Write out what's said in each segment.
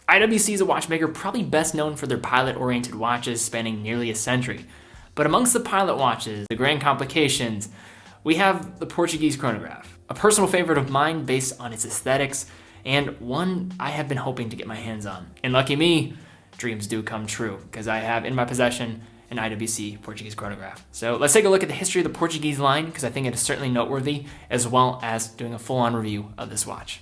IWC is a watchmaker probably best known for their pilot-oriented watches spanning nearly a century. But amongst the pilot watches, the grand complications, we have the Portuguese chronograph, a personal favorite of mine based on its aesthetics, and one I have been hoping to get my hands on. And lucky me, dreams do come true, because I have in my possession an IWC Portuguese chronograph. So let's take a look at the history of the Portuguese line, because I think it is certainly noteworthy, as well as doing a full-on review of this watch.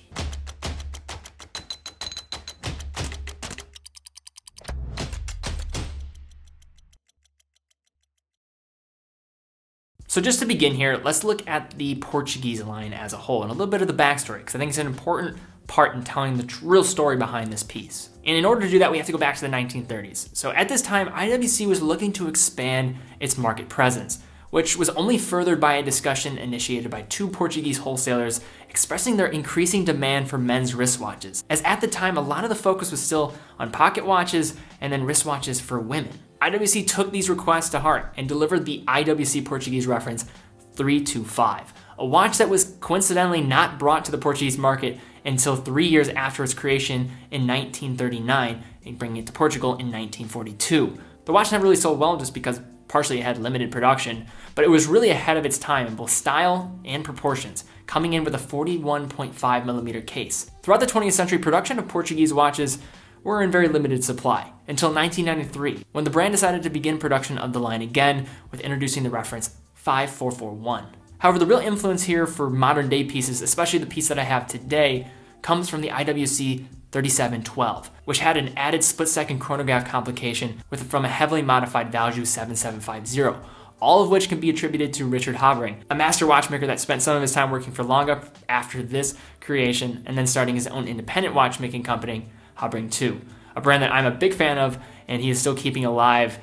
So just to begin here, let's look at the Portuguese line as a whole and a little bit of the backstory, because I think it's an important part in telling the real story behind this piece. And in order to do that, we have to go back to the 1930s. So at this time, IWC was looking to expand its market presence, which was only furthered by a discussion initiated by two Portuguese wholesalers expressing their increasing demand for men's wristwatches, as at the time, a lot of the focus was still on pocket watches and then wristwatches for women. IWC took these requests to heart and delivered the IWC Portuguese reference 325, a watch that was coincidentally not brought to the Portuguese market until 3 years after its creation in 1939 and bringing it to Portugal in 1942. The watch never really sold well just because partially it had limited production, but it was really ahead of its time in both style and proportions, coming in with a 41.5mm case. Throughout the 20th century, production of Portuguese watches were in very limited supply until 1993, when the brand decided to begin production of the line again with introducing the reference 5441. However, the real influence here for modern day pieces, especially the piece that I have today, comes from the IWC 3712, which had an added split-second chronograph complication from a heavily modified Valjoux 7750, all of which can be attributed to Richard Havering, a master watchmaker that spent some of his time working for Longa after this creation and then starting his own independent watchmaking company, Havering II, a brand that I'm a big fan of, and he is still keeping alive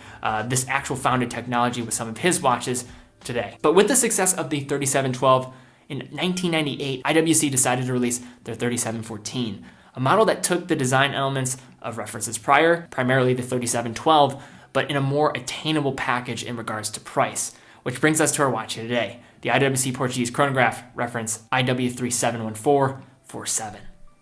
this actual founded technology with some of his watches today. But with the success of the 3712, in 1998, IWC decided to release their 3714, a model that took the design elements of references prior, primarily the 3712, but in a more attainable package in regards to price, which brings us to our watch here today, the IWC Portuguese Chronograph reference IW371447.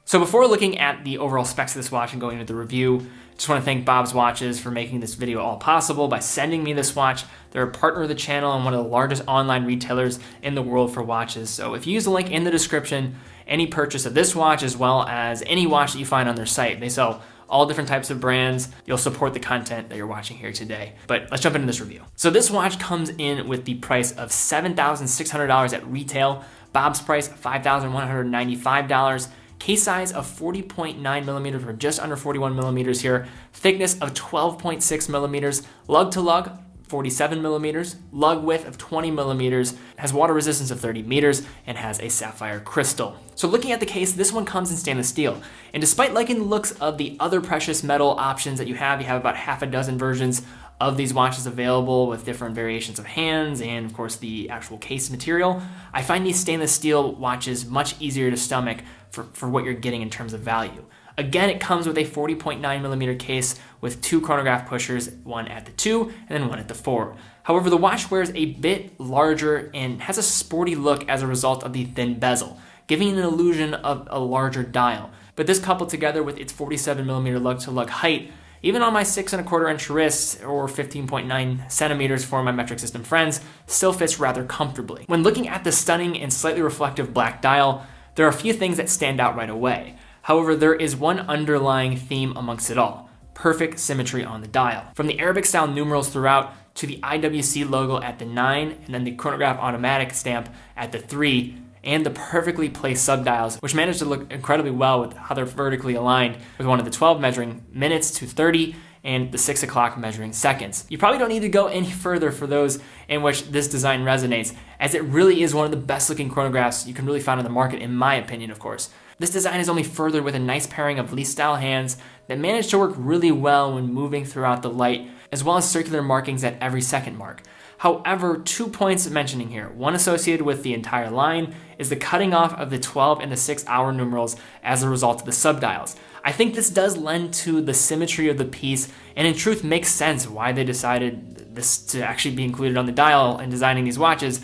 So before looking at the overall specs of this watch and going into the review, I just want to thank Bob's Watches for making this video all possible by sending me this watch. They're a partner of the channel and one of the largest online retailers in the world for watches. So if you use the link in the description, any purchase of this watch as well as any watch that you find on their site, they sell all different types of brands. You'll support the content that you're watching here today. But let's jump into this review. So this watch comes in with the price of $7,600 at retail, Bob's price $5,195, case size of 40.9mm for just under 41mm here, thickness of 12.6mm, lug to lug 47mm, lug width of 20mm, has water resistance of 30 meters, and has a sapphire crystal. So looking at the case, this one comes in stainless steel. And despite liking the looks of the other precious metal options that you have about half a dozen versions of these watches available with different variations of hands and of course the actual case material, I find these stainless steel watches much easier to stomach for what you're getting in terms of value. Again, it comes with a 40.9mm case with two chronograph pushers, one at the 2 and then one at the 4. However, the watch wears a bit larger and has a sporty look as a result of the thin bezel, giving an illusion of a larger dial. But this coupled together with its 47mm lug-to-lug height, even on my 6¼ inch wrist or 15.9 centimeters for my metric system friends, still fits rather comfortably. When looking at the stunning and slightly reflective black dial, there are a few things that stand out right away. However, there is one underlying theme amongst it all: perfect symmetry on the dial. From the Arabic style numerals throughout to the IWC logo at the 9 and then the chronograph automatic stamp at the 3, and the perfectly placed subdials, which managed to look incredibly well with how they're vertically aligned, with one of the 12 measuring minutes to 30 and the 6 o'clock measuring seconds. You probably don't need to go any further for those in which this design resonates, as it really is one of the best looking chronographs you can really find on the market, in my opinion, of course. This design is only furthered with a nice pairing of leaf style hands that manage to work really well when moving throughout the light, as well as circular markings at every second mark. However, 2 points mentioning here. One associated with the entire line is the cutting off of the 12 and the 6 hour numerals as a result of the subdials. I think this does lend to the symmetry of the piece, and in truth makes sense why they decided this to actually be included on the dial in designing these watches,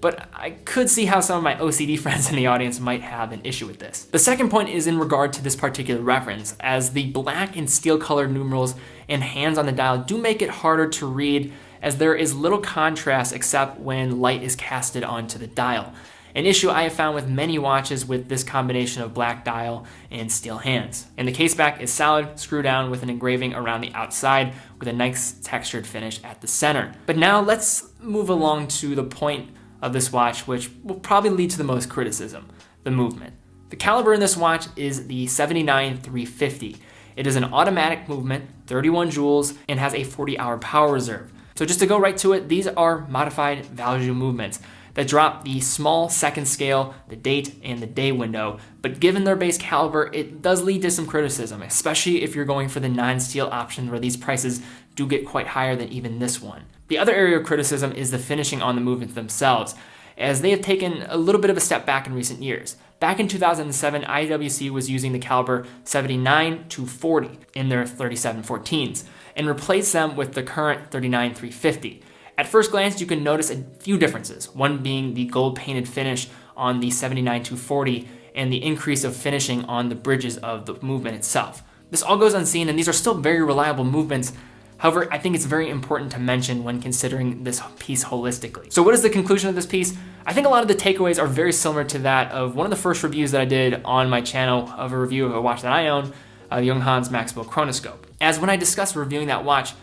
but I could see how some of my OCD friends in the audience might have an issue with this. The second point is in regard to this particular reference, as the black and steel colored numerals and hands on the dial do make it harder to read, as there is little contrast except when light is casted onto the dial. An issue I have found with many watches with this combination of black dial and steel hands. And the case back is solid, screw down with an engraving around the outside with a nice textured finish at the center. But now let's move along to the point of this watch, which will probably lead to the most criticism: the movement. The caliber in this watch is the 79-350. It is an automatic movement, 31 joules, and has a 40-hour power reserve. So just to go right to it, these are modified value movements that drop the small second scale, the date, and the day window. But given their base caliber, it does lead to some criticism, especially if you're going for the non-steel option, where these prices do get quite higher than even this one. The other area of criticism is the finishing on the movements themselves, as they have taken a little bit of a step back in recent years. Back in 2007, IWC was using the caliber 79-40 in their 3714s and replaced them with the current 39-350. At first glance, you can notice a few differences, one being the gold painted finish on the 79-40 and the increase of finishing on the bridges of the movement itself. This all goes unseen, and these are still very reliable movements. However, I think it's very important to mention when considering this piece holistically. So what is the conclusion of this piece? I think a lot of the takeaways are very similar to that of one of the first reviews that I did on my channel of a review of a watch that I own, the Junghans Maxwell Chronoscope. As when I discussed reviewing that watch,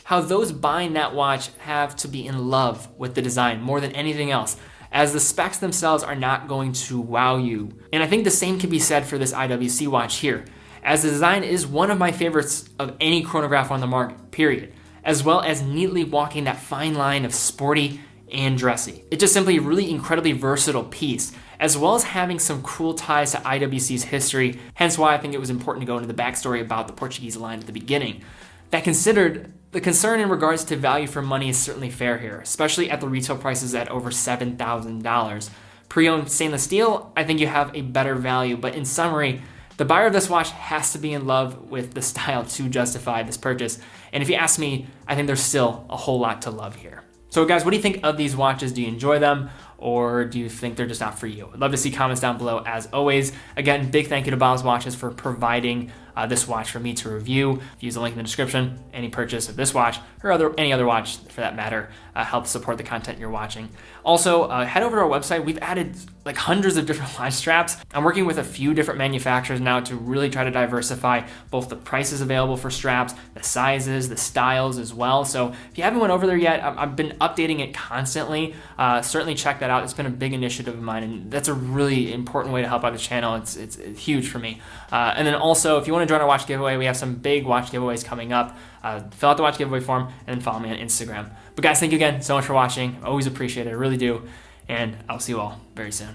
how those buying that watch have to be in love with the design more than anything else, as the specs themselves are not going to wow you. And I think the same can be said for this IWC watch here, as the design is one of my favorites of any chronograph on the market, period, as well as neatly walking that fine line of sporty and dressy. It's just simply a really incredibly versatile piece, as well as having some cool ties to IWC's history, hence why I think it was important to go into the backstory about the Portuguese line at the beginning. That considered, the concern in regards to value for money is certainly fair here, especially at the retail prices at over $7,000. Pre-owned stainless steel, I think you have a better value, but in summary, the buyer of this watch has to be in love with the style to justify this purchase. And if you ask me, I think there's still a whole lot to love here. So guys, what do you think of these watches? Do you enjoy them, or do you think they're just not for you? I'd love to see comments down below as always. Again, big thank you to Bob's Watches for providing this watch for me to review. Use the link in the description. Any purchase of this watch or any other watch for that matter helps support the content you're watching. Also, head over to our website. We've added like hundreds of different watch straps. I'm working with a few different manufacturers now to really try to diversify both the prices available for straps, the sizes, the styles as well. So if you haven't went over there yet, I've been updating it constantly. Certainly check that out. It's been a big initiative of mine, and that's a really important way to help out the channel. It's huge for me. And then also, if you want to join our watch giveaway, we have some big watch giveaways coming up. Fill out the watch giveaway form and then follow me on Instagram. But guys, thank you again so much for watching. Always appreciate it. I really do. And I'll see you all very soon.